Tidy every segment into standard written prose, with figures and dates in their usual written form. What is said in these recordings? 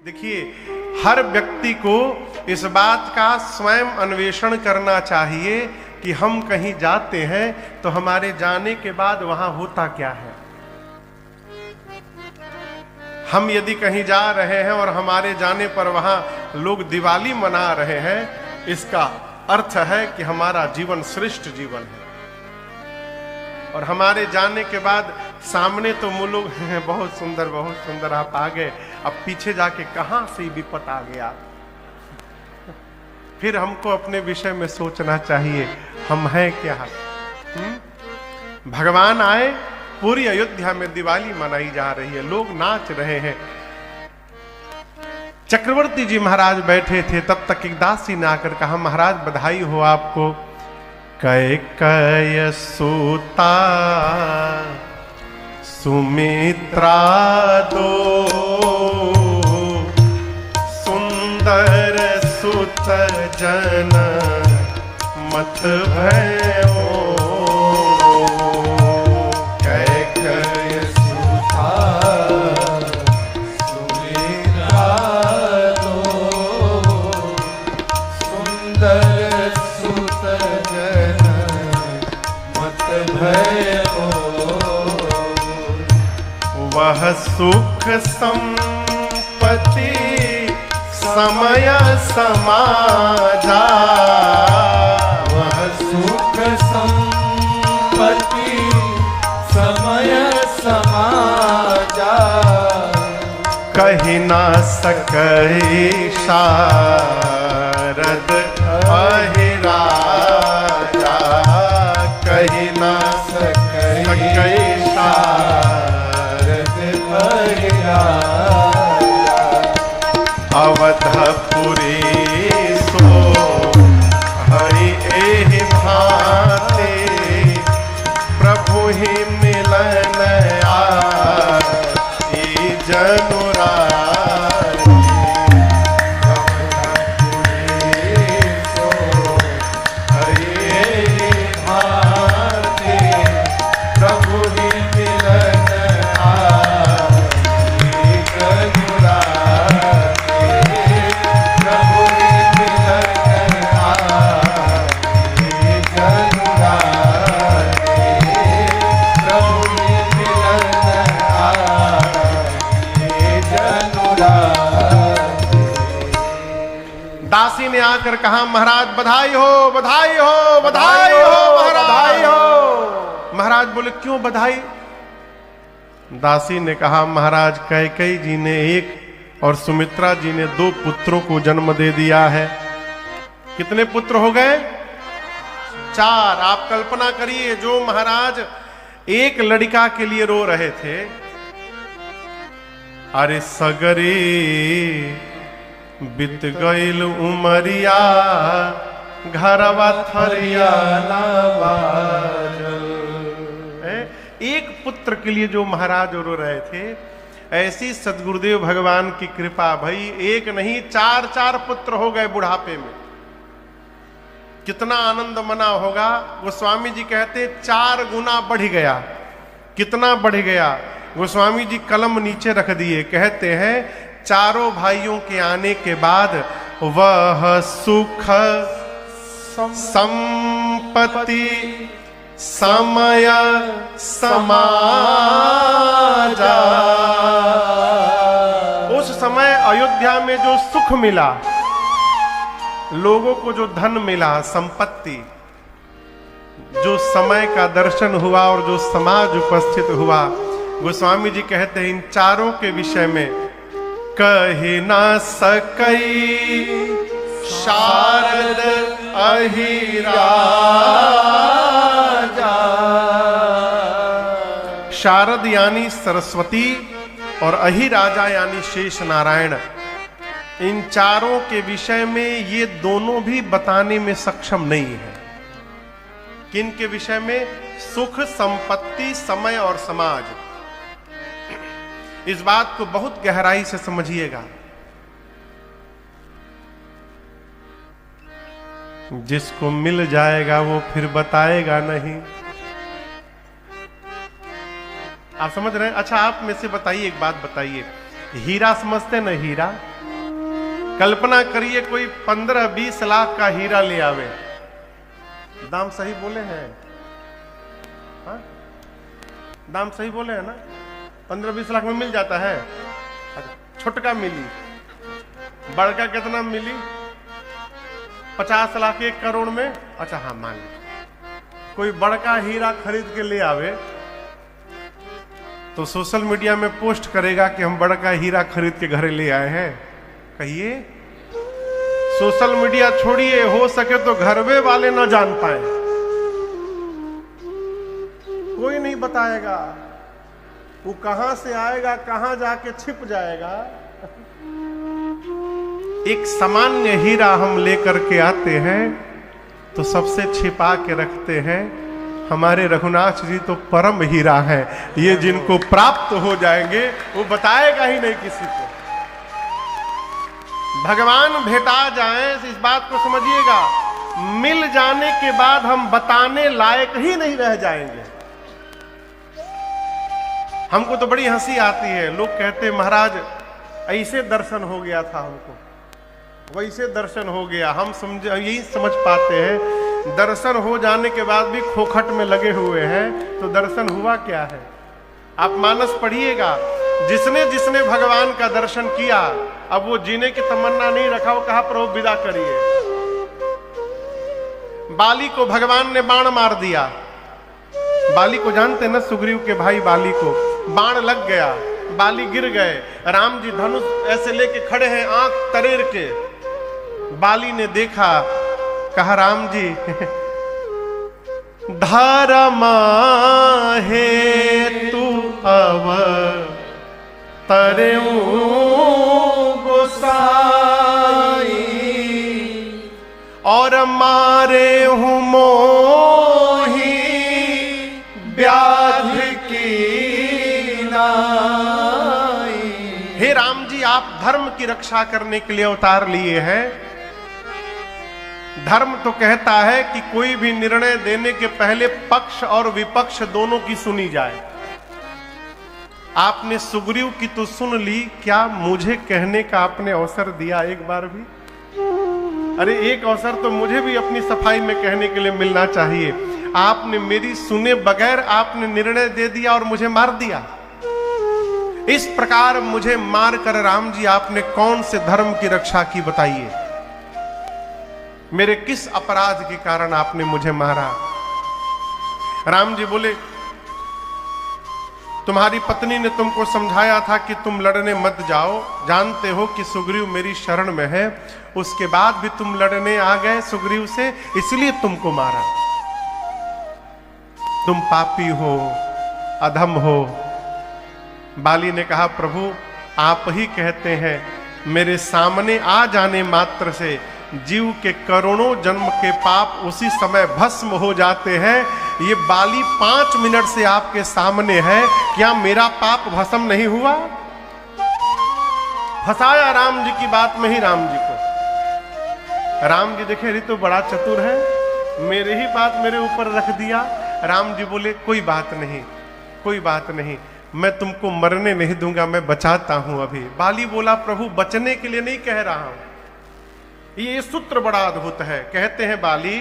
देखिए, हर व्यक्ति को इस बात का स्वयं अन्वेषण करना चाहिए कि हम कहीं जाते हैं तो हमारे जाने के बाद वहां होता क्या है। हम यदि कहीं जा रहे हैं और हमारे जाने पर वहां लोग दिवाली मना रहे हैं, इसका अर्थ है कि हमारा जीवन श्रेष्ठ जीवन है। और हमारे जाने के बाद सामने तो वो लोग हैं, बहुत सुंदर आप आ गए, अब पीछे जाके कहां से विपत आ गया। फिर हमको अपने विषय में सोचना चाहिए, हम हैं क्या। भगवान आए, पूरी अयोध्या में दिवाली मनाई जा रही है, लोग नाच रहे हैं। चक्रवर्ती जी महाराज बैठे थे, तब तक एक दासी ने आकर कहा, महाराज बधाई हो आपको। कैकेयी सूता सुमित्रा दो, सुंदर सुत जन मत भयो। कैकेयी सूता सुमित्रा दो, सुंदर सुत जन मत भयो। वह सुख संपत्ति समय समाजा, वह सुख संपत्ति समय समाजा। कही ना सकई शारद अहिराजा, कही ना सकई शारद अहिराजा। अवधपुरी सो हरि एहि भांति, प्रभु ही मिलन आई जनुरारी। अवधपुरी सो हरि एहि भांति, प्रभु ही मिलन आई जनुरारी। दासी ने आकर कहा, महाराज बधाई हो, बधाई हो, बधाई हो महाराज, बधाई हो। महाराज बोले, क्यों बधाई? दासी ने कहा, महाराज कैकेयी जी ने एक और सुमित्रा जी ने 2 पुत्रों को जन्म दे दिया है। कितने पुत्र हो गए? 4। आप कल्पना करिए, जो महाराज एक लड़का के लिए रो रहे थे, अरे सगरे बीत गईल उमरिया, घरवा थरिया लावाजल। एक पुत्र के लिए जो महाराज रो रहे थे, ऐसी सदगुरुदेव भगवान की कृपा भई, एक नहीं 4 पुत्र हो गए बुढ़ापे में। कितना आनंद मना होगा। गोस्वामी जी कहते 4 गुना बढ़ गया। कितना बढ़ गया? गोस्वामी जी कलम नीचे रख दिए, कहते हैं 4 भाइयों के आने के बाद वह सुख संपत्ति समय समाजा। उस समय अयोध्या में जो सुख मिला, लोगों को जो धन मिला, संपत्ति, जो समय का दर्शन हुआ और जो समाज उपस्थित हुआ, गोस्वामी जी कहते हैं इन 4 के विषय में कही ना सकई शारद अहिराजा। शारद यानी सरस्वती और अहिराजा यानी शेष नारायण। इन 4 के विषय में ये दोनों भी बताने में सक्षम नहीं है। किन के विषय में? सुख, संपत्ति, समय और समाज। इस बात को बहुत गहराई से समझिएगा। जिसको मिल जाएगा वो फिर बताएगा नहीं। आप समझ रहे हैं? अच्छा, आप में से बताइए, एक बात बताइए, हीरा समझते ना? हीरा कल्पना करिए कोई 15-20 लाख का हीरा ले आवे, दाम सही बोले हैं? हाँ? दाम सही बोले हैं ना? 15-20 लाख में मिल जाता है। अच्छा, छोटका मिली, बड़का कितना मिली? 50 लाख 1 करोड़ में। अच्छा हाँ, मान ली कोई बड़का हीरा खरीद के ले आवे तो सोशल मीडिया में पोस्ट करेगा कि हम बड़का हीरा खरीद के घर ले आए हैं। कहिए, सोशल मीडिया छोड़िए, हो सके तो घरवे वाले ना जान पाए, कोई नहीं बताएगा, वो कहां से आएगा, कहां जाके छिप जाएगा। एक सामान्य हीरा हम लेकर के आते हैं तो सबसे छिपा के रखते हैं। हमारे रघुनाथ जी तो परम हीरा है, ये जिनको प्राप्त हो जाएंगे वो बताएगा ही नहीं किसी को। भगवान भेटा जाए, इस बात को समझिएगा, मिल जाने के बाद हम बताने लायक ही नहीं रह जाएंगे। हमको तो बड़ी हंसी आती है, लोग कहते महाराज ऐसे दर्शन हो गया था, हमको वैसे दर्शन हो गया। हम यही समझ पाते हैं, दर्शन हो जाने के बाद भी खोखट में लगे हुए हैं तो दर्शन हुआ क्या है? आप मानस पढ़िएगा, जिसने जिसने भगवान का दर्शन किया, अब वो जीने की तमन्ना नहीं रखा, वो कहा प्रभु विदा करिए। बाली को भगवान ने बाण मार दिया। बाली को जानते हैं ना, सुग्रीव के भाई बाली को बाण लग गया, बाली गिर गए। राम जी धनुष ऐसे लेके खड़े हैं, आंख तरेर के। बाली ने देखा, कहा राम जी धर्म है तू अव तरेऊ गोसाई और मारे हूं मोही व्याध की नाई। हे राम जी, आप धर्म की रक्षा करने के लिए अवतार लिए हैं। धर्म तो कहता है कि कोई भी निर्णय देने के पहले पक्ष और विपक्ष दोनों की सुनी जाए। आपने सुग्रीव की तो सुन ली, क्या मुझे कहने का आपने अवसर दिया एक बार भी? अरे एक अवसर तो मुझे भी अपनी सफाई में कहने के लिए मिलना चाहिए। आपने मेरी सुने बगैर आपने निर्णय दे दिया और मुझे मार दिया। इस प्रकार मुझे मार कर राम जी आपने कौन से धर्म की रक्षा की बताइए? मेरे किस अपराध के कारण आपने मुझे मारा? राम जी बोले, तुम्हारी पत्नी ने तुमको समझाया था कि तुम लड़ने मत जाओ, जानते हो कि सुग्रीव मेरी शरण में है, उसके बाद भी तुम लड़ने आ गए सुग्रीव से, इसलिए तुमको मारा। तुम पापी हो, अधम हो। बाली ने कहा, प्रभु आप ही कहते हैं, मेरे सामने आ जाने मात्र से जीव के करोड़ों जन्म के पाप उसी समय भस्म हो जाते हैं। ये बाली 5 मिनट से आपके सामने है, क्या मेरा पाप भस्म नहीं हुआ? फंसाया राम जी की बात में ही राम जी को। राम जी देखे ऋतु बड़ा चतुर है, मेरे ही बात मेरे ऊपर रख दिया। राम जी बोले, कोई बात नहीं, कोई बात नहीं, मैं तुमको मरने नहीं दूंगा, मैं बचाता हूं अभी। बाली बोला, प्रभु बचने के लिए नहीं कह रहा हूं। ये सूत्र बड़ा अद्भुत है। कहते हैं बाली,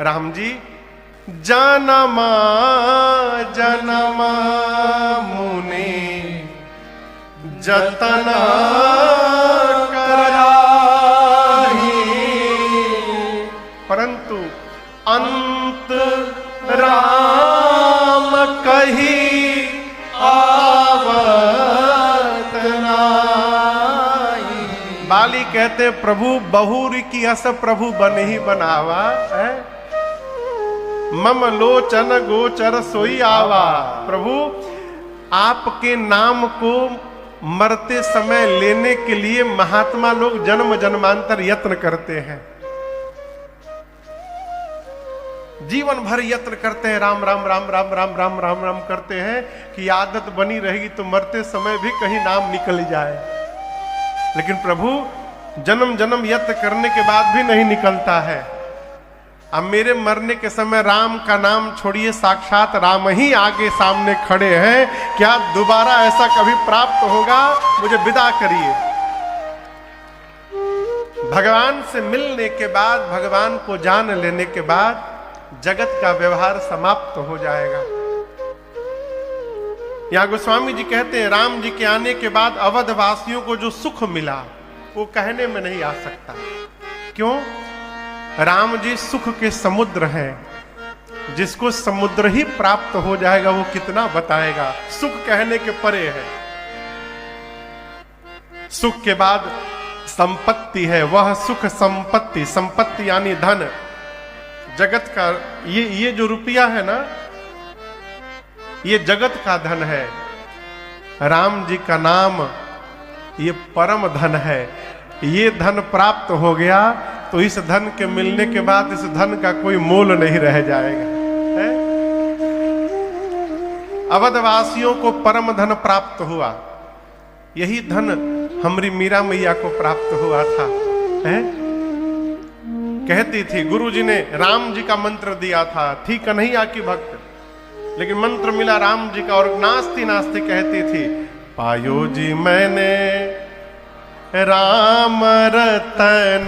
राम जी जनमा जनमा मुनि जतना कराही परंतु अंत राम कही बाली कहते प्रभु बहुरी की अस प्रभु बन ही बनावा है, मम लोचन गोचर सोई आवा। प्रभु आपके नाम को मरते समय लेने के लिए महात्मा लोग जन्म जन्मांतर यत्न करते हैं, जीवन भर यत्न करते हैं, राम राम राम राम राम राम राम राम करते हैं कि आदत बनी रहेगी तो मरते समय भी कहीं नाम निकल जाए। लेकिन प्रभु जन्म जन्म यत्न करने के बाद भी नहीं निकलता है। अब मेरे मरने के समय राम का नाम छोड़िए, साक्षात राम ही आगे सामने खड़े हैं, क्या दोबारा ऐसा कभी प्राप्त होगा? मुझे विदा करिए। भगवान से मिलने के बाद, भगवान को जान लेने के बाद जगत का व्यवहार समाप्त हो जाएगा। यहां गोस्वामी जी कहते हैं, राम जी के आने के बाद अवध वासियों को जो सुख मिला वो कहने में नहीं आ सकता। क्यों? राम जी सुख के समुद्र हैं। जिसको समुद्र ही प्राप्त हो जाएगा वो कितना बताएगा। सुख कहने के परे है। सुख के बाद संपत्ति है, वह सुख संपत्ति, संपत्ति यानी धन, जगत का ये जो रुपया है ना, ये जगत का धन है। राम जी का नाम ये परम धन है। ये धन प्राप्त हो गया तो इस धन के मिलने के बाद इस धन का कोई मोल नहीं रह जाएगा, है? अवधवासियों को परम धन प्राप्त हुआ। यही धन हमारी मीरा मैया को प्राप्त हुआ था, है? कहती थी, गुरु जी ने राम जी का मंत्र दिया था, थी कन्हैया की भक्त, लेकिन मंत्र मिला राम जी का, और नाचती नाचती कहती थी, पायो जी मैंने राम रतन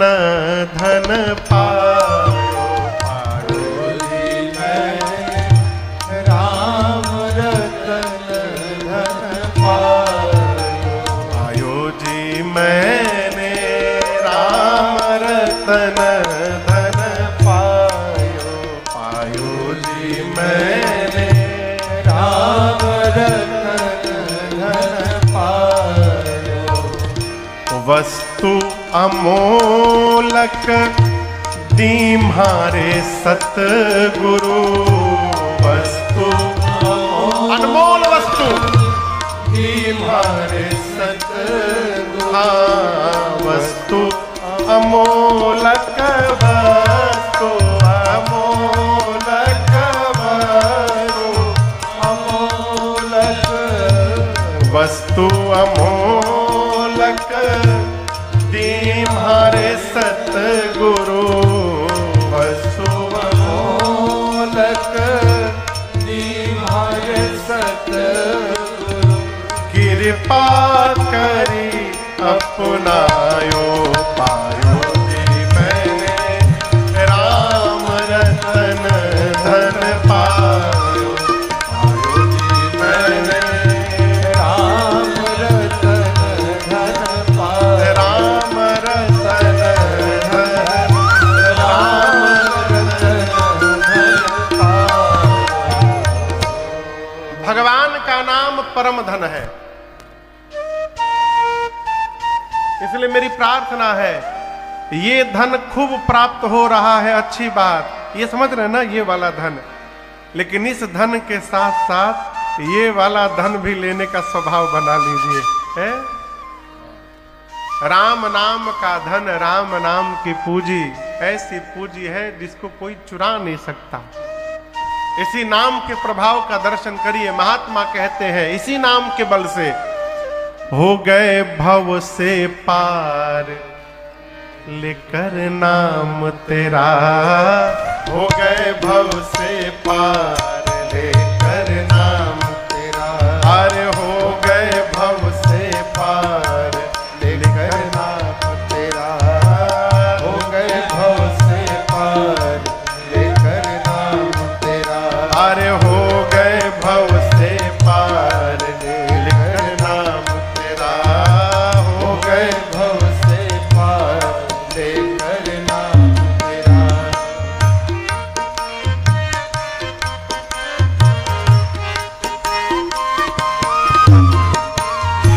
धन पायो, पायो जी मैंने राम रतन धन पायो, पायो जी मैंने राम रतन धन पायो, पायो जी मैंने राम रतन धन पायो, वस्तु अमोलक दीम्हारे सतगुरु, वस्तु अनमोल वस्तु दीम्हारे सतगुरु, वस्तु अमोलक वस्तु अमोलक वस्तु अमोलक दीम्हारे सतगुरु, वस्तु अमोलक दीम्हारे सतगुरु, कृपा करी अपनायो, पायो जी मैंने राम रतन धन पायो, पायो जी मैंने राम रतन धन पायो, राम रतन धन, राम रतन धन पायो। भगवान का नाम परम धन है। इसलिए मेरी प्रार्थना है, ये धन खूब प्राप्त हो रहा है, अच्छी बात, ये समझ रहे हैं ना, ये वाला धन, लेकिन इस धन के साथ साथ ये वाला धन भी लेने का स्वभाव बना लीजिए, है? राम नाम का धन, राम नाम की पूंजी ऐसी पूंजी है जिसको कोई चुरा नहीं सकता। इसी नाम के प्रभाव का दर्शन करिए। महात्मा कहते हैं, इसी नाम के बल से हो गए भव से पार, लेकर नाम तेरा, हो गए भव से पार, लेकर नाम तेरा, अरे हो गए भव से पार, लेकर नाम तेरा, हो गए भव से पार, लेकर नाम तेरा, अरे हो गए भव से पार, लेकर नाम तेरा, हो गए भव से पार, लेकर नाम तेरा।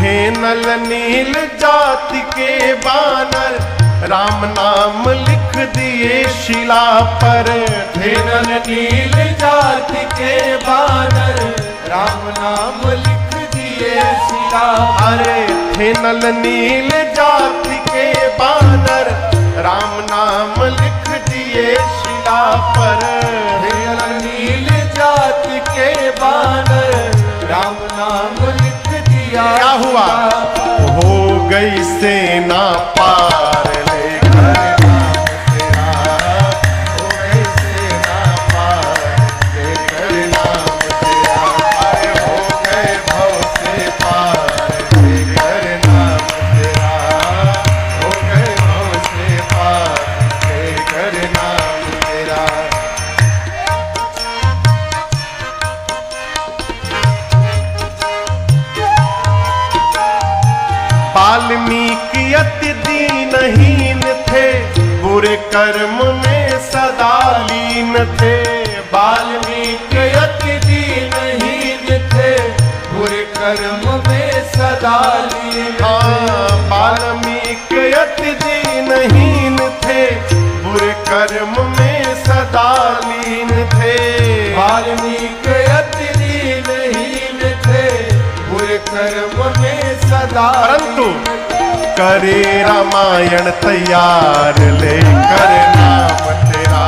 हे नल नील जाति के बानर, राम नाम लिख दिए शिला पर, हे नल नील जाति के बानर, राम नाम लिख दिए शिला, अरे थे नल नील जाति के बानर, राम नाम लिख दिए शिला पर, हे नल नील जाति के बानर, राम नाम लिख दिया। क्या हुआ? हो गई सेना पार, लेकर नाम तेरा, हो गई सेना पार, लेकर नाम तेरा, अरे हो गए भव से पार, लेकर नाम तेरा, हो गए भव से कर्म में सदा लीन थे। वाल्मीकि अति दीनहीन थे, बुरे कर्म में सदा लीन थे। वाल्मीकि अति दीनहीन थे, बुरे कर्म में सदा लीन थे। वाल्मीकि अति दीनहीन थे, बुरे कर्म में सदा। परंतु करे रामायण तैयार लेकर नाम तेरा,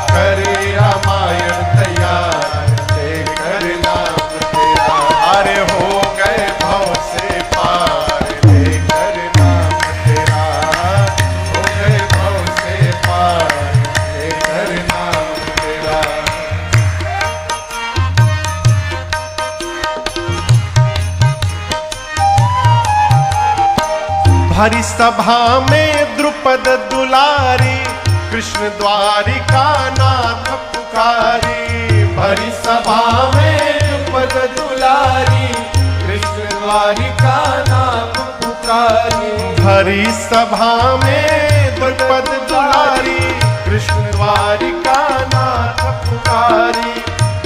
करे रामायण तैयार लेकर नाम तेरा। अरे हो गए भव से पार लेकर नाम तेरा, हो गए भव से पार लेकर नाम तेरा। भरी सभा में द्रुपद दुलारी, कृष्ण द्वारिका नाथ पुकारी। भरी सभा में द्रुपद दुलारी, कृष्ण द्वारिका नाम पुकारी। भरी सभा में द्रुपद दुलारी, कृष्ण द्वारिका नाथ पुकारी।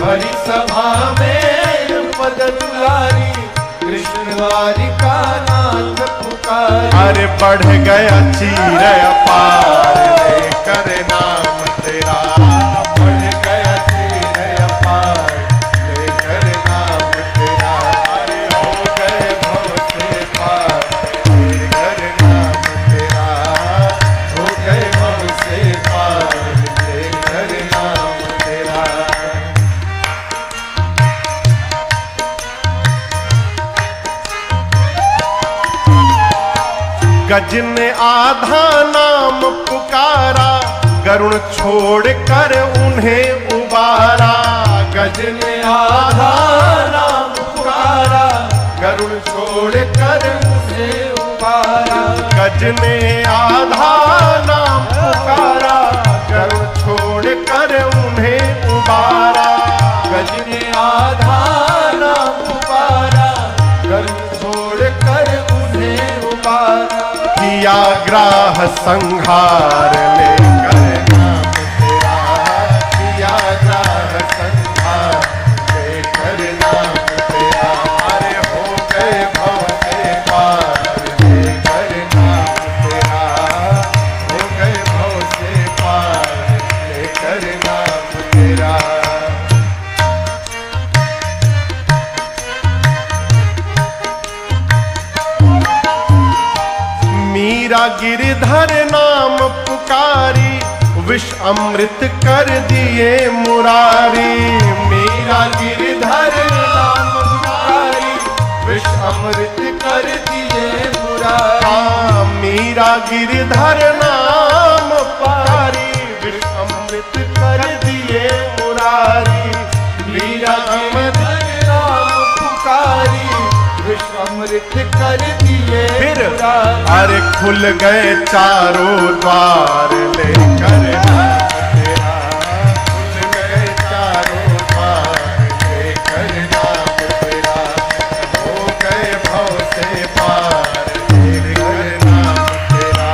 भरी सभा में द्रुपद दुलारी, कृष्ण द्वारिका नाथ पुकारी। अरे बढ़ गया चीर अपार लेकर नाम तेरा, बढ़ गया चीर अपार लेकर नाम तेरा। अरे हो गए भव से पार लेकर नाम तेरा, हो गए भव से पार लेकर नाम तेरा। गज ने आधा नाम पुकारा, गरुण छोड़ कर उन्हें उबारा। गज ने आधा नाम पुकारा, गरुड़ छोड़ कर उसे उबारा। गज ने आधा नाम पुकारा, गरुण छोड़ कर उन्हें उबारा। गज ने आधा नाम पुकारा, गरुड़ छोड़ कर उन्हें उबारा। किया ग्राह संहार लेकर नाम तेरा, किया ग्राह संहार लेकर नाम तेरा। अरे हो गए भव से पार लेकर नाम तेरा, हो गए भव से पार लेकर नाम तेरा। मीरा गिरधर नाम पुकारी, विष अमृत कर दिए मुरारी। मीरा गिरधर नाम पुकारी, विष अमृत कर दिए मुरारी। मीरा गिरधर नाम पुकारी, विष अमृत कर दिए मुरारी। मीरा गिरधर नाम पुकारी, विष अमृत कर दिए मुरारी। अरे खुल गए चारों द्वार लेकर नाम तेरा, खुल गए चारों द्वार लेकर नाम तेरा। हो गए भव से पार लेकर नाम तेरा,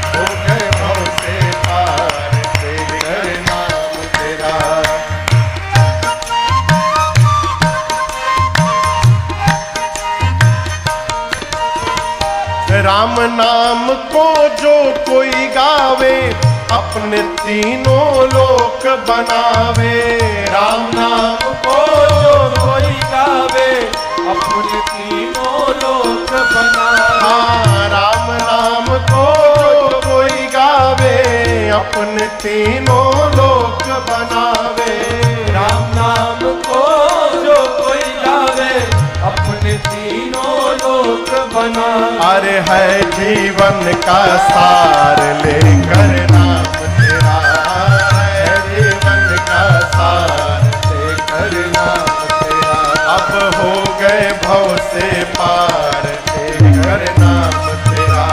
हो गए भव से पार लेकर नाम तेरा। राम नाम को जो कोई गावे, अपने तीनों लोक बनावे। राम नाम को जो कोई गावे, अपने तीनों लोक बनावे। राम नाम को जो कोई गावे, अपने तीनों लोक बनावे। राम नाम को जो कोई गावे, अपने तीनों लोक बनावे। अरे है जीवन का सार लेकर नाम तेरा, है जीवन का सार लेकर नाम तेरा। अब हो गए भव से पार लेकर नाम तेरा,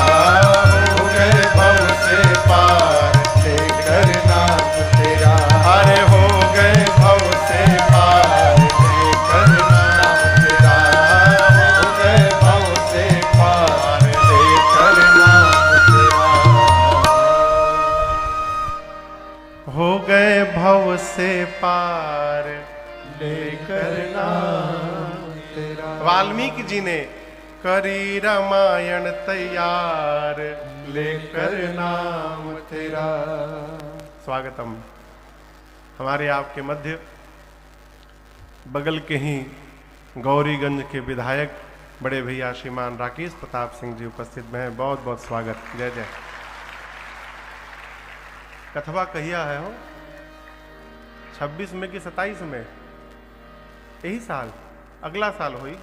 हो गए भव से पार लेकर नाम तेरा। अरे हो गए भव से पार लेकर नाम तेरा, हो गए भव से पार लेकर नाम तेरा। पार लेकर नाम तेरा। वाल्मीकि जी ने करी रामायण तैयार लेकर नाम तेरा। स्वागतम। हमारे आपके मध्य बगल के ही गौरीगंज के विधायक बड़े भैया श्रीमान राकेश प्रताप सिंह जी उपस्थित में हैं। बहुत बहुत स्वागत। जय जय। कथवा कहिया है हो 26 में कि 27 में? यही साल, अगला साल हुई,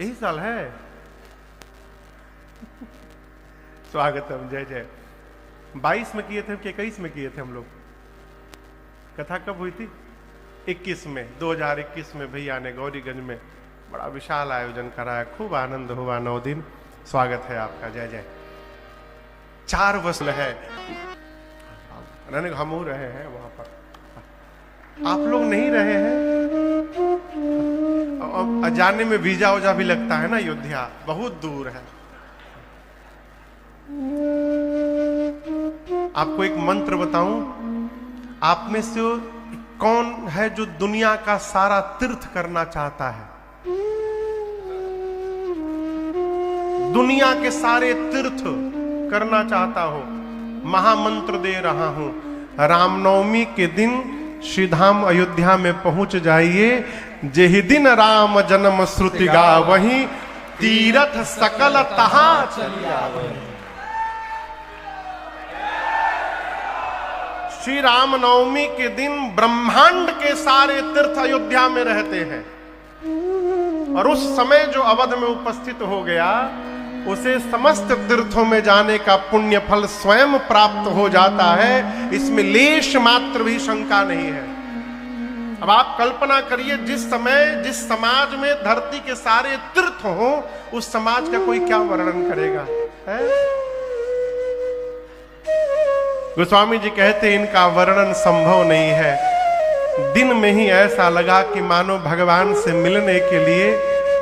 यही साल है। स्वागतम। जय जय। 22 में किए थे कि 21 में किए थे हम लोग? कथा कब हुई थी? 21 में, 2021 में भैया ने गौरीगंज में बड़ा विशाल आयोजन कराया, खूब आनंद हुआ 9 दिन। स्वागत है आपका। जय जय। 4 वसल है, हम रहे हैं वहां पर, आप लोग नहीं रहे हैं। जाने में वीजा वजा भी लगता है ना, अयोध्या बहुत दूर है। आपको एक मंत्र बताऊं, आप में से कौन है जो दुनिया का सारा तीर्थ करना चाहता है? दुनिया के सारे तीर्थ करना चाहता हो? महामंत्र दे रहा हूं। रामनवमी के दिन श्रीधाम अयोध्या में पहुंच जाइए। जेहि दिन राम जन्म श्रुति गावहीं, तीरथ सकल तहां चलिया वहीं। श्री रामनवमी के दिन ब्रह्मांड के सारे तीर्थ अयोध्या में रहते हैं, और उस समय जो अवध में उपस्थित हो गया उसे समस्त तीर्थों में जाने का पुण्य फल स्वयं प्राप्त हो जाता है। इसमें लेश मात्र भी शंका नहीं है। अब आप कल्पना करिए, जिस समय जिस समाज में धरती के सारे तीर्थ हों, उस समाज का कोई क्या वर्णन करेगा है? गोस्वामी जी कहते इनका वर्णन संभव नहीं है। दिन में ही ऐसा लगा कि मानो भगवान से मिलने के लिए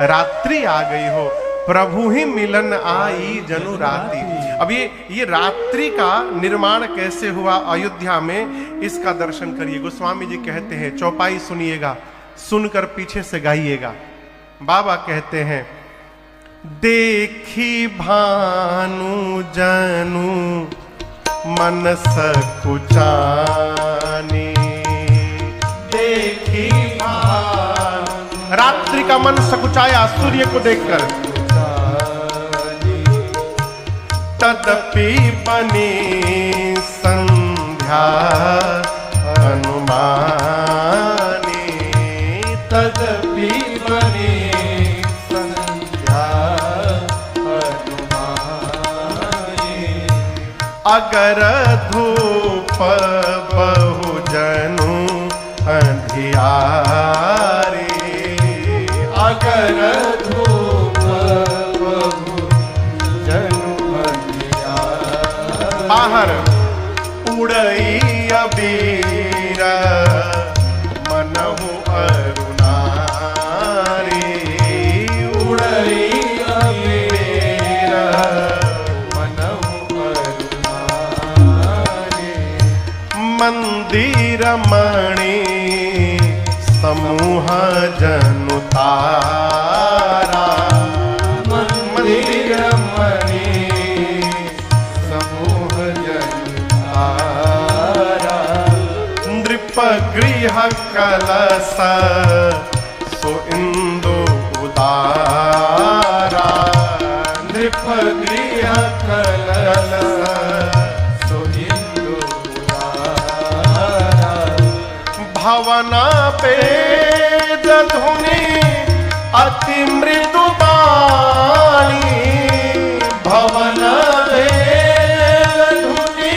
रात्रि आ गई हो। प्रभु ही मिलन आई जनु रात्रि। अब ये रात्रि का निर्माण कैसे हुआ अयोध्या में, इसका दर्शन करिए। गोस्वामी जी कहते हैं, चौपाई सुनिएगा, सुनकर पीछे से गाइएगा। बाबा कहते हैं, देखी भानु जनु मन सकुचानी, देखी भानु। रात्रि का मन सकुचाया सूर्य को देखकर। तदपि बनी संध्या अनुमानी, तदपि बनी संध्या अनुमानी। अगर धूप बहुजनु अंधियारी, अगर धूप बाहर उड़ई अबीर मनहु अरुणारी, उड़ई अबीर मनहु अरुणारी। मंदिर मणि समूह जनु तारा, मंदिर मणि गृह कलश सो इंदु उदारा, नृप गृह कलश सो इंदु उदारा। भवना वेद धुनि अति मृदु बाणी, भवन वेद धुनि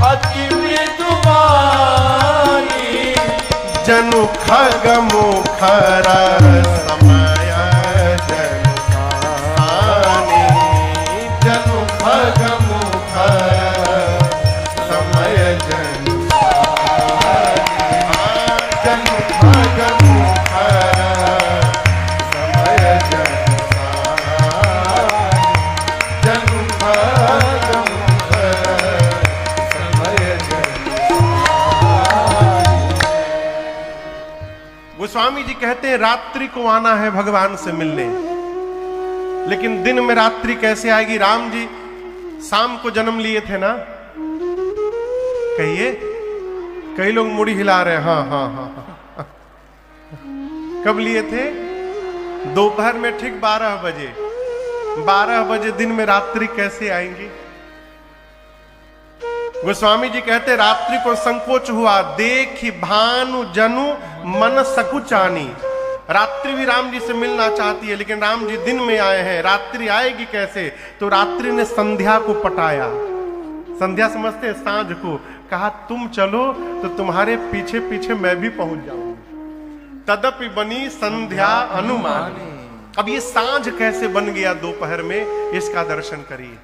अति मृदु बाणी। जनु खग मुखर समय जनु सानी, जनु खग मुखर समय जनु सानी। जनु खग मुखर समय जनु सानी, जनु खग मुखर समय जनु सानी। गोस्वामी जी कहते हैं रात्रि को आना है भगवान से मिलने, लेकिन दिन में रात्रि कैसे आएगी? राम जी शाम को जन्म लिए थे ना, कहिए। कई लोग मुड़ी हिला रहे हैं, हाँ हाँ हाँ। कब लिए थे? दोपहर में ठीक 12 बजे। 12 बजे दिन में रात्रि कैसे आएंगी? गोस्वामी जी कहते रात्रि को संकोच हुआ, देखी भानु जनु मन सकुचानी। रात्रि भी राम जी से मिलना चाहती है, लेकिन राम जी दिन में आए हैं, रात्रि आएगी कैसे? तो रात्रि ने संध्या को पटाया। संध्या समझते हैं? सांझ को। कहा तुम चलो तो तुम्हारे पीछे पीछे मैं भी पहुंच जाऊंगी। तदपि बनी संध्या अनुमानी। अब ये सांझ कैसे बन गया दोपहर में, इसका दर्शन करिए।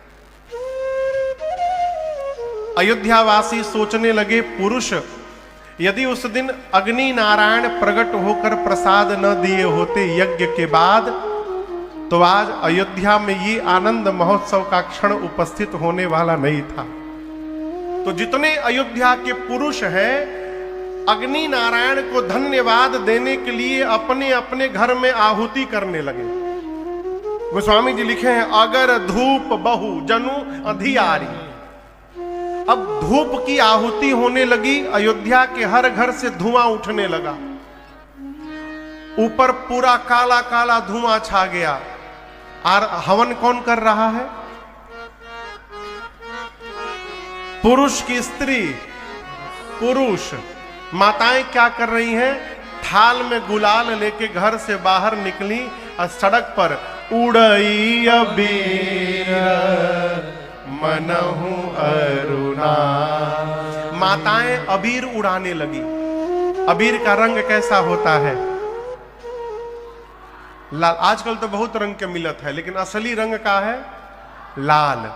अयोध्यावासी सोचने लगे, पुरुष यदि उस दिन अग्नि नारायण प्रकट होकर प्रसाद न दिए होते यज्ञ के बाद, तो आज अयोध्या में ये आनंद महोत्सव का क्षण उपस्थित होने वाला नहीं था। तो जितने अयोध्या के पुरुष हैं, अग्नि नारायण को धन्यवाद देने के लिए अपने अपने घर में आहुति करने लगे। गोस्वामी जी लिखे हैं, अगर धूप बहु जनु अधियारी। अब धूप की आहुति होने लगी, अयोध्या के हर घर से धुआं उठने लगा, ऊपर पूरा काला काला धुआं छा गया। और हवन कौन कर रहा है? पुरुष की स्त्री, पुरुष। माताएं क्या कर रही हैं? थाल में गुलाल लेके घर से बाहर निकली और सड़क पर उड़ई अबीर मनहु अरुणा। माताएं अबीर उड़ाने लगी। अबीर का रंग कैसा होता है? लाल। आजकल तो बहुत रंग के मिलत है, लेकिन असली रंग का है लाल।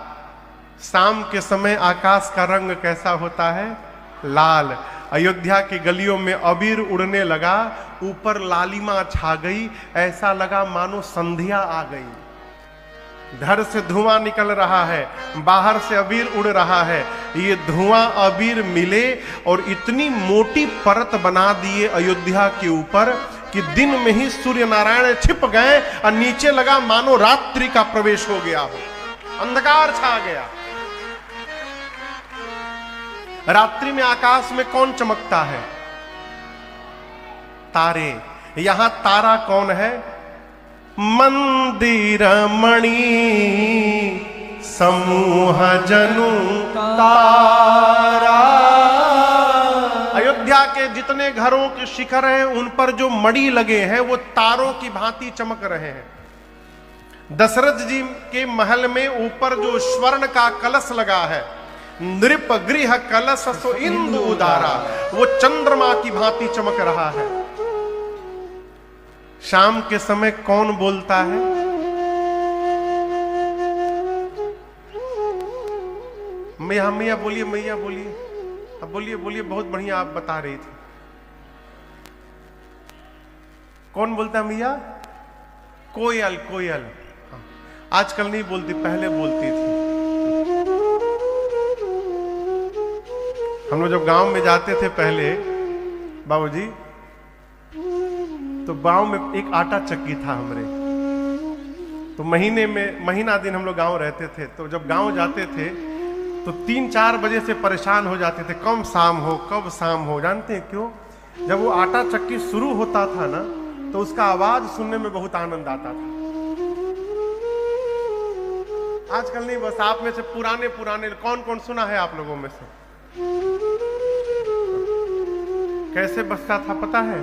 शाम के समय आकाश का रंग कैसा होता है? लाल। अयोध्या की गलियों में अबीर उड़ने लगा, ऊपर लालिमा छा गई, ऐसा लगा मानो संध्या आ गई। घर से धुआं निकल रहा है, बाहर से अबीर उड़ रहा है। ये धुआं अबीर मिले और इतनी मोटी परत बना दिए अयोध्या के ऊपर कि दिन में ही सूर्य नारायण छिप गए और नीचे लगा मानो रात्रि का प्रवेश हो गया हो, अंधकार छा गया। रात्रि में आकाश में कौन चमकता है? तारे। यहां तारा कौन है? मंदिर मणि समूह जनु तारा। अयोध्या के जितने घरों के शिखर हैं, उन पर जो मणि लगे हैं वो तारों की भांति चमक रहे हैं। दशरथ जी के महल में ऊपर जो स्वर्ण का कलश लगा है, नृप गृह कलश सो इंदु उदारा, वो चंद्रमा की भांति चमक रहा है। शाम के समय कौन बोलता है? मैया मैया बोलिए, मैया बोलिए, अब बोलिए बोलिए, बहुत बढ़िया आप बता रही थी। कौन बोलता है मैया? कोयल। कोयल आजकल नहीं बोलती, पहले बोलती थी। हम लोग जब गांव में जाते थे पहले बाबूजी, तो गांव में एक आटा चक्की था हमरे। तो महीने में महीना दिन हम लोग गांव रहते थे। तो जब गांव जाते थे तो 3-4 बजे से परेशान हो जाते थे, कब शाम हो कब शाम हो। जानते हैं क्यों? जब वो आटा चक्की शुरू होता था ना, तो उसका आवाज सुनने में बहुत आनंद आता था। आजकल नहीं, बस आप में से पुराने पुराने कौन कौन सुना है आप लोगों में से? कैसे बजता था पता है?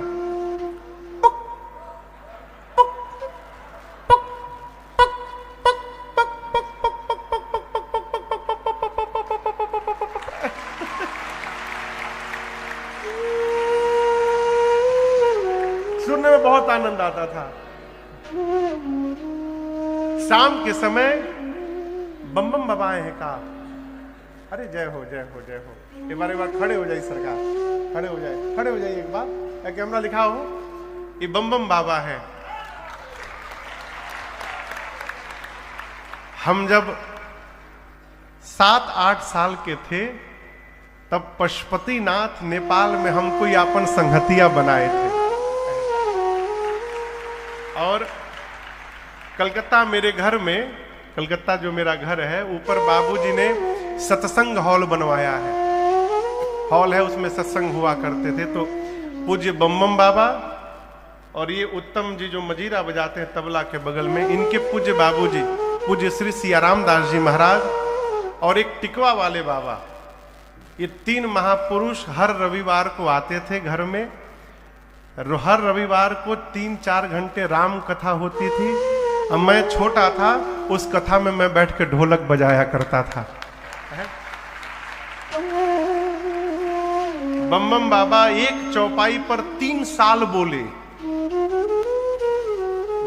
सुनने में बहुत आनंद आता था। शाम के समय बम बम बबाए हैं का, अरे जय हो जय हो जय हो। एक बार खड़े हो जाइए सरकार, खड़े हो जाए, खड़े हो जाइए एक बार। कैमरा लिखा हो, ये बम बम बाबा है। हम जब 7-8 साल के थे, तब पशुपतिनाथ नेपाल में हमको यापन संगतिया बनाए थे। और कलकत्ता मेरे घर में, कलकत्ता जो मेरा घर है, ऊपर बाबूजी ने सत्संग हॉल बनवाया है। हॉल है, उसमें सत्संग हुआ करते थे। तो पूज्य बम बाबा और ये उत्तम जी जो मजीरा बजाते हैं तबला के बगल में, इनके पूज्य बाबूजी पूज्य श्री सियाराम दास जी महाराज और एक टिकवा वाले बाबा, ये 3 महापुरुष हर रविवार को आते थे घर में। हर रविवार को 3-4 घंटे राम कथा होती थी। अब मैं छोटा था, उस कथा में मैं बैठ के ढोलक बजाया करता था। बम बाबा एक चौपाई पर 3 साल बोले।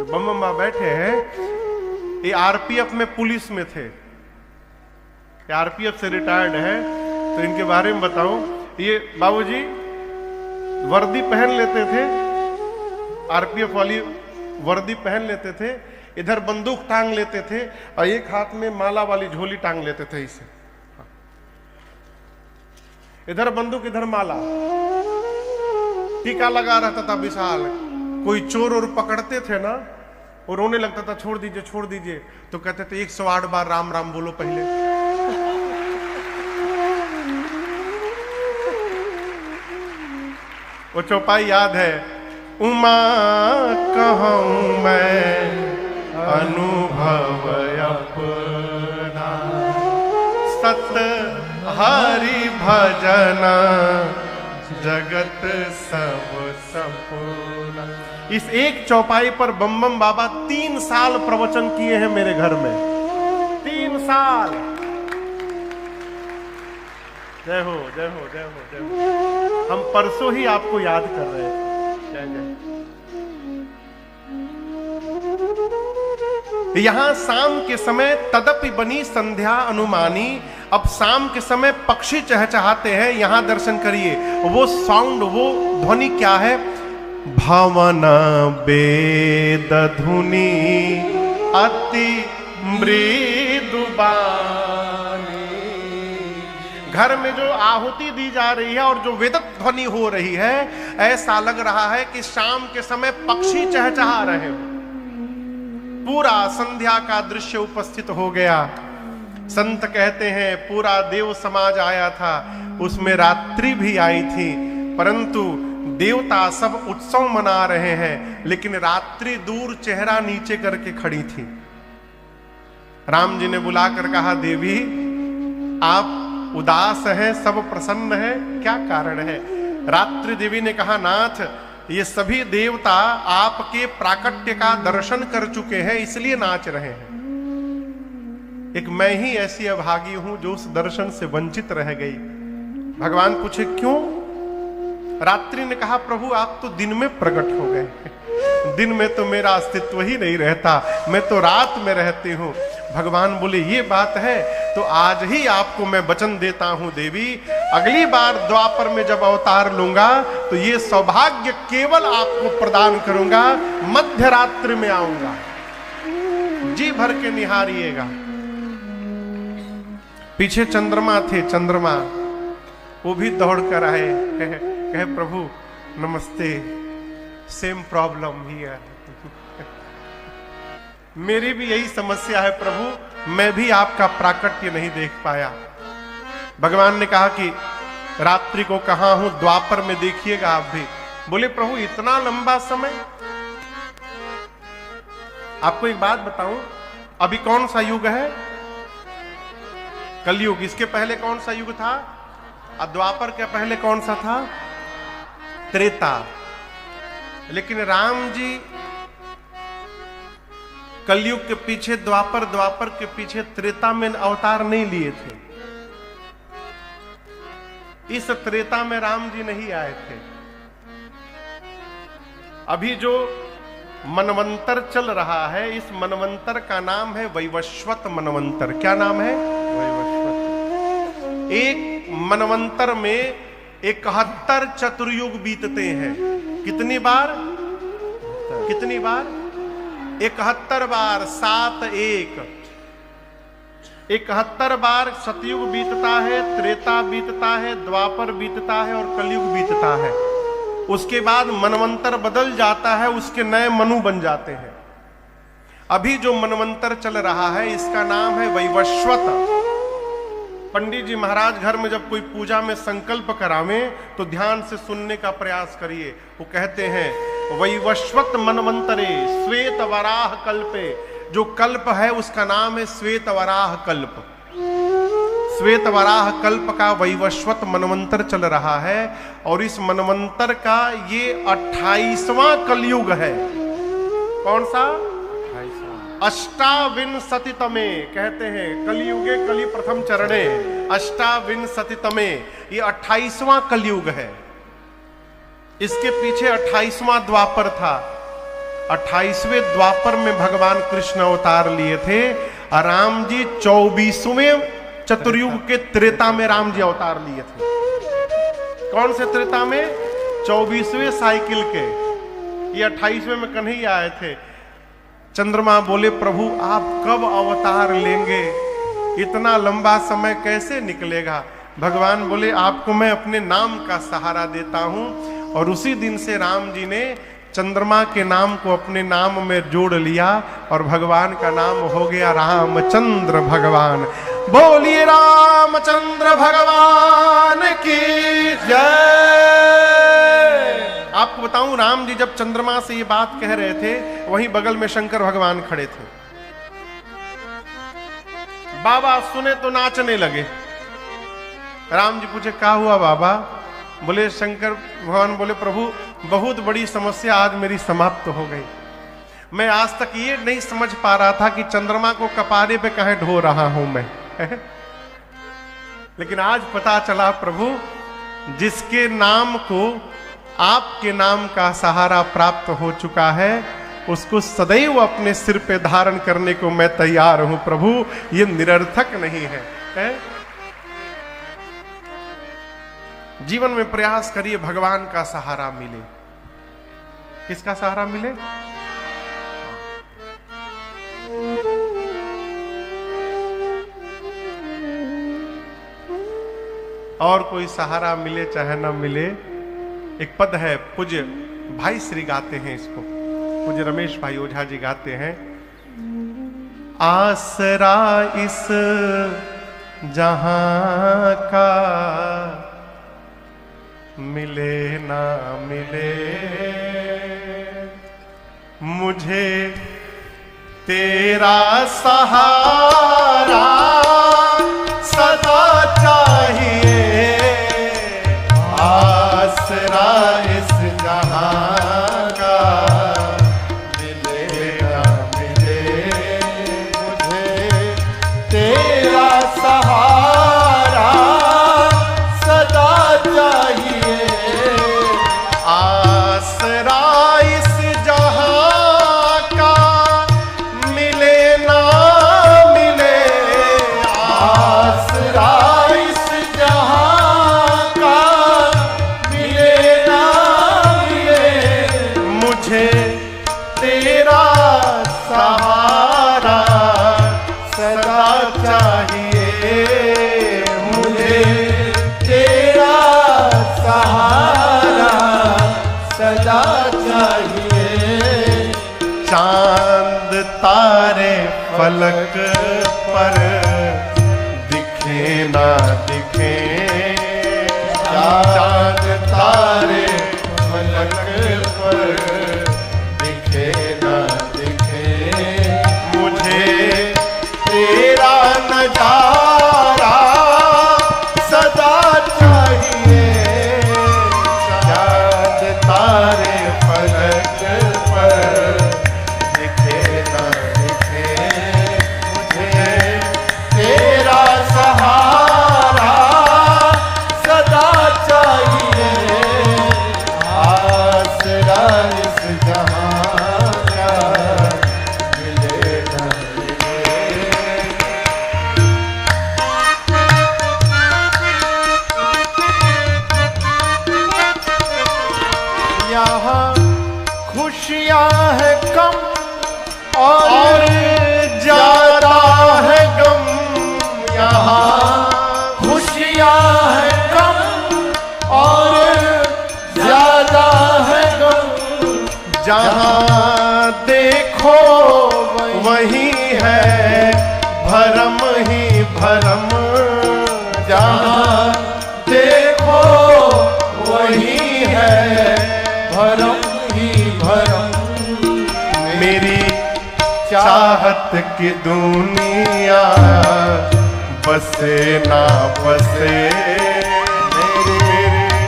बम बाबा बैठे हैं, ये आरपीएफ में पुलिस में थे, आरपीएफ से रिटायर्ड है। तो इनके बारे में बताऊं, ये बाबूजी वर्दी पहन लेते थे, आरपीएफ वाली वर्दी पहन लेते थे, इधर बंदूक टांग लेते थे और एक हाथ में माला वाली झोली टांग लेते थे इसे। इधर बंदूक इधर माला, टीका लगा रहता था विशाल। कोई चोर और पकड़ते थे ना, और रोने लगता था, छोड़ दीजिए छोड़ दीजिए, तो कहते थे 108 बार राम राम बोलो पहले। वो चौपाई याद है, उमा कहूं मैं अनुभव अपना, सत हरि भजना जगत सब सपूना। इस एक चौपाई पर बम बाबा 3 साल प्रवचन किए हैं मेरे घर में, 3 साल। जय हो जय हो जय हो जय हो। हम परसों ही आपको याद कर रहे थे। जय जय। यहां शाम के समय तदपि बनी संध्या अनुमानी, अब शाम के समय पक्षी चहचहाते हैं, यहां दर्शन करिए। वो साउंड, वो ध्वनि क्या है? भवन वेद धुनि अति मृदुबानी। घर में जो आहुति दी जा रही है और जो वेदक ध्वनि हो रही है, ऐसा लग रहा है कि शाम के समय पक्षी चहचहा रहे हो। पूरा संध्या का दृश्य उपस्थित हो गया। संत कहते हैं पूरा देव समाज आया था, उसमें रात्रि भी आई थी, परंतु देवता सब उत्सव मना रहे हैं, लेकिन रात्रि दूर चेहरा नीचे करके खड़ी थी। राम जी ने बुलाकर कहा, देवी आप उदास हैं, सब प्रसन्न है, क्या कारण है? रात्रि देवी ने कहा, नाथ ये सभी देवता आपके प्राकट्य का दर्शन कर चुके हैं, इसलिए नाच रहे हैं। एक मैं ही ऐसी अभागी हूं जो उस दर्शन से वंचित रह गई। भगवान पूछे क्यों? रात्रि ने कहा, प्रभु आप तो दिन में प्रकट हो गए, दिन में तो मेरा अस्तित्व ही नहीं रहता, मैं तो रात में रहती हूं। भगवान बोले, ये बात है तो आज ही आपको मैं वचन देता हूं देवी, अगली बार द्वापर में जब अवतार लूंगा तो ये सौभाग्य केवल आपको प्रदान करूंगा, मध्य रात्रि में आऊंगा, जी भर के निहारिएगा। पीछे चंद्रमा थे, चंद्रमा वो भी दौड़ कर आए, कहे प्रभु नमस्ते, सेम प्रॉब्लम हियर। मेरी भी यही समस्या है प्रभु, मैं भी आपका प्राकट्य नहीं देख पाया। भगवान ने कहा कि रात्रि को कहां हूं, द्वापर में देखिएगा आप भी। बोले प्रभु इतना लंबा समय? आपको एक बात बताऊं, अभी कौन सा युग है? कलयुग। इसके पहले कौन सा युग था? द्वापर के पहले कौन सा था? त्रेता। लेकिन राम जी कलयुग के पीछे द्वापर, द्वापर के पीछे त्रेता में अवतार नहीं लिए थे। इस त्रेता में राम जी नहीं आए थे। अभी जो मनवंतर चल रहा है, इस मनवंतर का नाम है वैवस्वत मनवंतर। क्या नाम है? वैवस्वत। एक मनवंतर में 71 चतुर्युग बीतते हैं। कितनी बार? कितनी बार? 71 बार। 7 1 71 बार सतयुग बीतता है, त्रेता बीतता है, द्वापर बीतता है और कलयुग बीतता है। उसके बाद मनवंतर बदल जाता है, उसके नए मनु बन जाते हैं। अभी जो मनवंतर चल रहा है इसका नाम है वैवस्वत। पंडित जी महाराज घर में जब कोई पूजा में संकल्प करावें तो ध्यान से सुनने का प्रयास करिए। वो कहते हैं वैवस्वत मनवंतरे श्वेत वराह कल्पे। जो कल्प है उसका नाम है श्वेत वराह कल्प। श्वेत वराह कल्प का वैवस्वत मनवंतर चल रहा है और इस मनवंतर का ये 28वां कलयुग है। कौन सा? 28विंशतितमे कहते हैं, कलयुगे कलि प्रथम चरणे 28विंशतितमे, ये 28वां कलयुग है। इसके पीछे 28वां द्वापर था। 28वें द्वापर में भगवान कृष्ण अवतार लिए थे और राम जी 24वें चतुर्युग के त्रेता में राम जी अवतार लिए थे। कौन से त्रेता में? 24वें साइकिल के। ये 28वें में कन्हैया आए थे। चंद्रमा बोले प्रभु आप कब अवतार लेंगे, इतना लंबा समय कैसे निकलेगा? भगवान बोले आपको मैं अपने नाम का सहारा देता हूं। और उसी दिन से राम जी ने चंद्रमा के नाम को अपने नाम में जोड़ लिया और भगवान का नाम हो गया रामचंद्र भगवान। बोलिए रामचंद्र भगवान की जय। आपको बताऊं, राम जी जब चंद्रमा से ये बात कह रहे थे, वहीं बगल में शंकर भगवान खड़े थे। बाबा सुने तो नाचने लगे। राम जी पूछे क्या हुआ बाबा? बोले शंकर भगवान बोले प्रभु बहुत बड़ी समस्या आज मेरी समाप्त हो गई। मैं आज तक ये नहीं समझ पा रहा था कि चंद्रमा को कपारे पे कहीं ढो रहा हूं मैं लेकिन आज पता चला प्रभु, जिसके नाम को आपके नाम का सहारा प्राप्त हो चुका है उसको सदैव अपने सिर पे धारण करने को मैं तैयार हूं प्रभु। ये निरर्थक नहीं है, जीवन में प्रयास करिए भगवान का सहारा मिले। किसका सहारा मिले? और कोई सहारा मिले चाहे ना मिले। एक पद है, पूज्य भाई श्री गाते हैं इसको, पूज्य रमेश भाई ओझा जी गाते हैं। आसरा इस जहां का मिले ना मिले, मुझे तेरा सहारा सदा चाहिए। आसरा इस जहां का मिले ना मिले, मुझे तेरा सहारा सदा चाहिए। आसरा इस जहां का मिले ना मिले, आसरा इस जहां का मिले ना मिले, मुझे तेरा सहारा सदा चाहिए। मुझे तेरा सहारा सदा चाहिए। चांद तारे फलक पर दिखे ना दिखे, चांद तारे फलक पर दिखे ना दिखे, मुझे तेरा नजारा सदा चाहिए। चांद तारे फलक पर दिखे ना दिखे, मुझे तेरा सहारा सदा चाहिए। आसरा भरम, जहाँ देखो वही है भरम ही भरम। मेरी चाहत की दुनिया बसे ना बसे, मेरे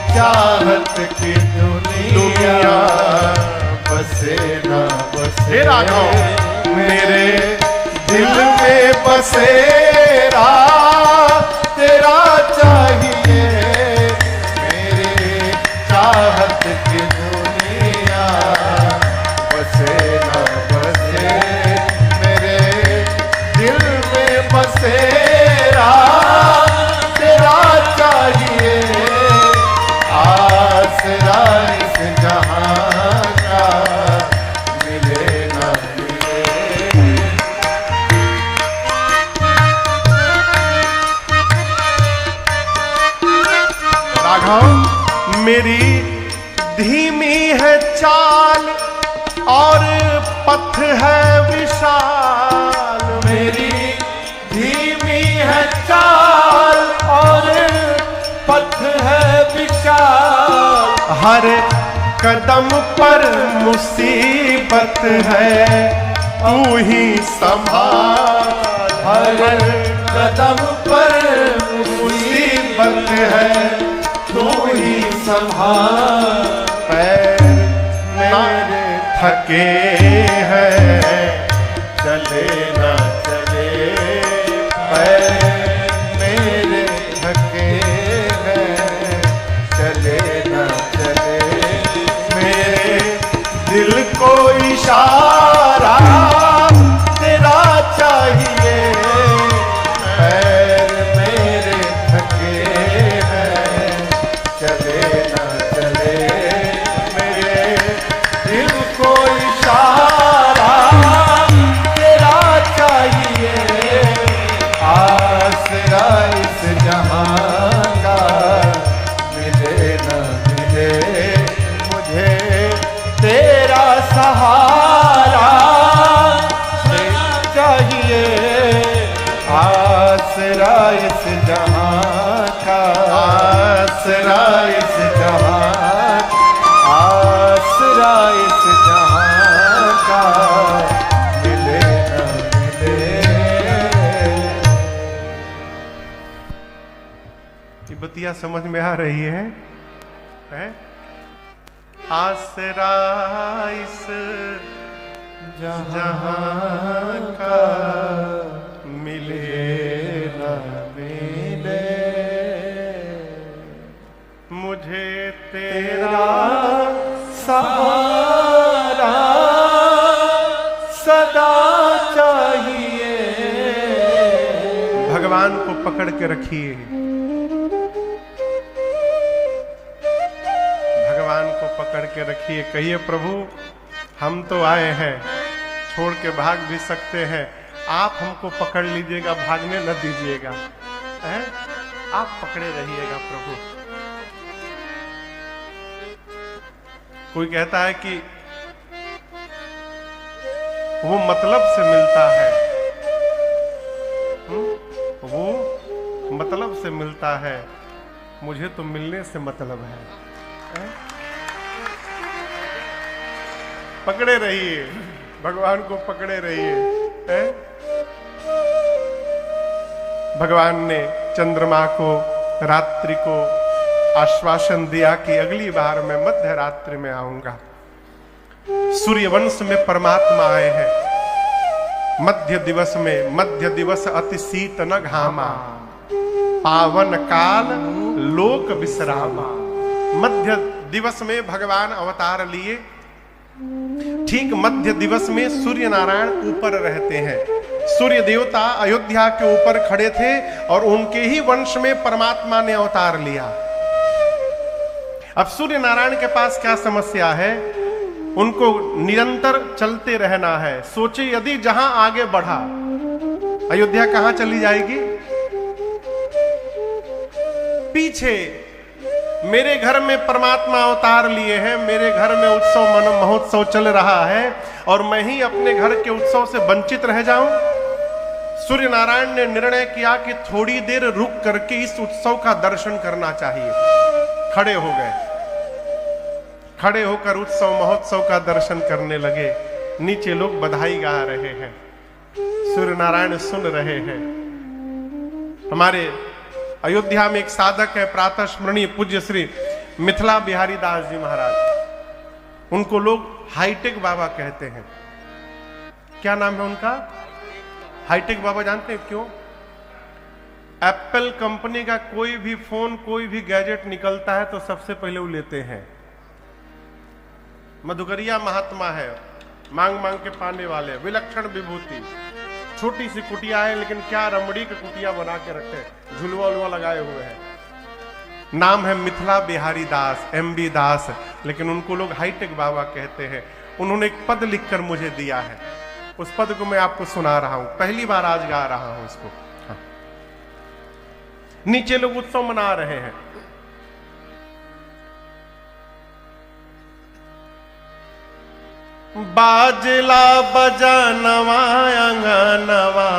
चाहत की दुनिया बसे ना बसे। हे राघव मेरे दिल में बसेरा तेरा चाहिए, मेरे चाहत की दुनिया बसे ना बसे, मेरे दिल में बसेरा तेरा चाहिए। आसरा इस जहां का मिले ना मिले। राघव मेरी धीमी है चाल और पथ है विशाल, मेरी धीमी है चाल और पथ है विशाल। हर कदम पर मुसीबत है तू ही संभाल, हर कदम पर मुसीबत है तू ही संभाल। पैर मेरे थके हैं चले ना चले, पैर मेरे थके हैं चले ना चले, मेरे दिल को इशारा तेरा चाहिए। पैर मेरे थके हैं चले ना चले, मेरे दिल को इशारा तेरा चाहिए। आसरा इस जहां का मिले ना मिले, मुझे तेरा सहारा चाहिए। आसरा इस जहां का, आसरा इस जहां, आसरा इस जहां का मिले ना मिले। ये बतिया समझ में आ रही है? आसरा इस जहां का मिले ना मिले, मुझे तेरा तेरा सहारा सदा चाहिए। भगवान को पकड़ के रखिए, भगवान को पकड़ के रखिए। कहिए प्रभु हम तो आए हैं, छोड़ के भाग भी सकते हैं, आप हमको पकड़ लीजिएगा, भागने न दीजिएगा, हैं? आप पकड़े रहिएगा प्रभु। कोई कहता है कि वो मतलब से मिलता है, वो मतलब से मिलता है, मुझे तो मिलने से मतलब है। पकड़े रहिए, भगवान को पकड़े रहिए। भगवान ने चंद्रमा को, रात्रि को आश्वासन दिया कि अगली बार मैं मध्य रात्रि में आऊंगा। सूर्यवंश में परमात्मा आए हैं। मध्य दिवस में, मध्य दिवस अति शीत न घामा, पावन काल लोक विश्रामा। मध्य दिवस में भगवान अवतार लिए। ठीक मध्य दिवस में सूर्य नारायण ऊपर रहते हैं। सूर्य देवता अयोध्या के ऊपर खड़े थे और उनके ही वंश में परमात्मा ने अवतार लिया। अब सूर्य नारायण के पास क्या समस्या है? उनको निरंतर चलते रहना है। सोचे यदि जहां आगे बढ़ा, अयोध्या कहां चली जाएगी? पीछे मेरे घर में परमात्मा अवतार लिए हैं, मेरे घर में उत्सव मन महोत्सव चल रहा है और मैं ही अपने घर के उत्सव से वंचित रह जाऊं? सूर्य नारायण ने निर्णय किया कि थोड़ी देर रुक करके इस उत्सव का दर्शन करना चाहिए। खड़े हो गए, खड़े होकर उत्सव महोत्सव का दर्शन करने लगे। नीचे लोग बधाई गा रहे हैं, सूर्य नारायण सुन रहे हैं। हमारे अयोध्या में एक साधक है, प्रातः स्मरणीय पूज्य श्री मिथिला बिहारी दास जी महाराज। उनको लोग हाईटेक बाबा कहते हैं। क्या नाम है उनका? हाईटेक बाबा। जानते हैं क्यों? एप्पल कंपनी का कोई भी फोन, कोई भी गैजेट निकलता है तो सबसे पहले वो लेते हैं। मधुकरिया महात्मा है, मांग मांग के पाने वाले, विलक्षण विभूति। छोटी सी कुटिया है लेकिन क्या रमड़ी की कुटिया बना के रखे, झुलवा उलवा लगाए हुए हैं। नाम है मिथिला बिहारी दास, एमबी दास, लेकिन उनको लोग हाईटेक बाबा कहते हैं। उन्होंने एक पद लिखकर मुझे दिया है, उस पद को मैं आपको सुना रहा हूं। पहली बार आज गा रहा हूं इसको। हाँ। नीचे लोग उत्सव मना रहे हैं। बाजला बजानवा अंगनवा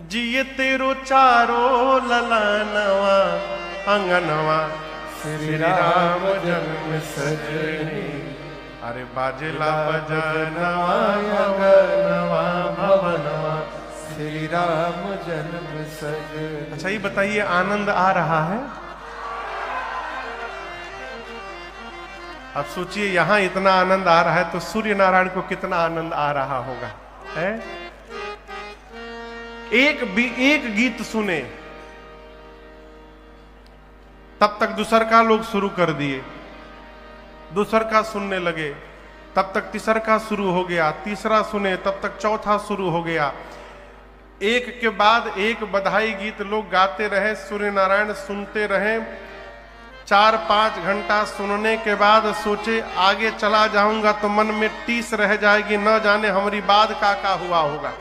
जिये तेरो चारो ललनवा अंगनवा श्री राम जन्म सजनी। अरे बाजेला बजनवा अंगनवा भवनवा श्री राम जन्म सजनी। अच्छा ये बताइए, आनंद आ रहा है? अब सोचिए, यहां इतना आनंद आ रहा है तो सूर्य नारायण को कितना आनंद आ रहा होगा, है? एक गीत सुने, तब तक दूसर का लोग शुरू कर दिए, दूसर का सुनने लगे, तब तक तीसर का शुरू हो गया, तीसरा सुने तब तक चौथा शुरू हो गया। एक के बाद एक बधाई गीत लोग गाते रहे, सूर्य नारायण सुनते रहे। 4-5 घंटा सुनने के बाद सोचे आगे चला जाऊंगा तो मन में टीस रह जाएगी, न जाने हमारी बाद का हुआ होगा।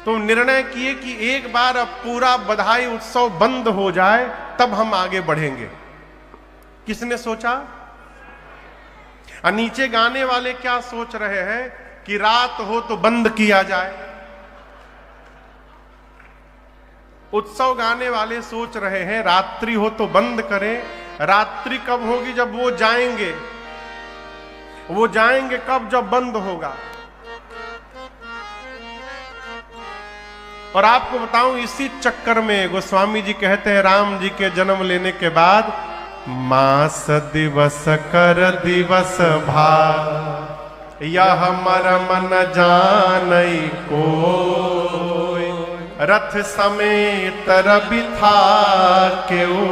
तो निर्णय किए कि एक बार अब पूरा बधाई उत्सव बंद हो जाए तब हम आगे बढ़ेंगे। किसने सोचा? और नीचे गाने वाले क्या सोच रहे हैं कि रात हो तो बंद किया जाए। उत्सव गाने वाले सोच रहे हैं रात्रि हो तो बंद करें। रात्रि कब होगी? जब वो जाएंगे। वो जाएंगे कब? जब बंद होगा। और आपको बताऊं, इसी चक्कर में गोस्वामी जी कहते हैं, राम जी के जन्म लेने के बाद मास दिवस कर दिवस भा यह मरम न जानई कोई, रथ समेत रवि था केऊ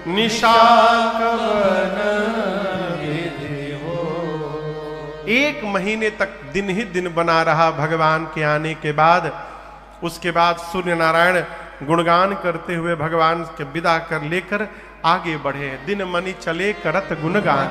निशाकवन विधि हो। 1 महीने तक दिन ही दिन बना रहा भगवान के आने के बाद। उसके बाद सूर्य नारायण गुणगान करते हुए भगवान के विदा कर लेकर आगे बढ़े। दिन मनि चले करत गुणगान।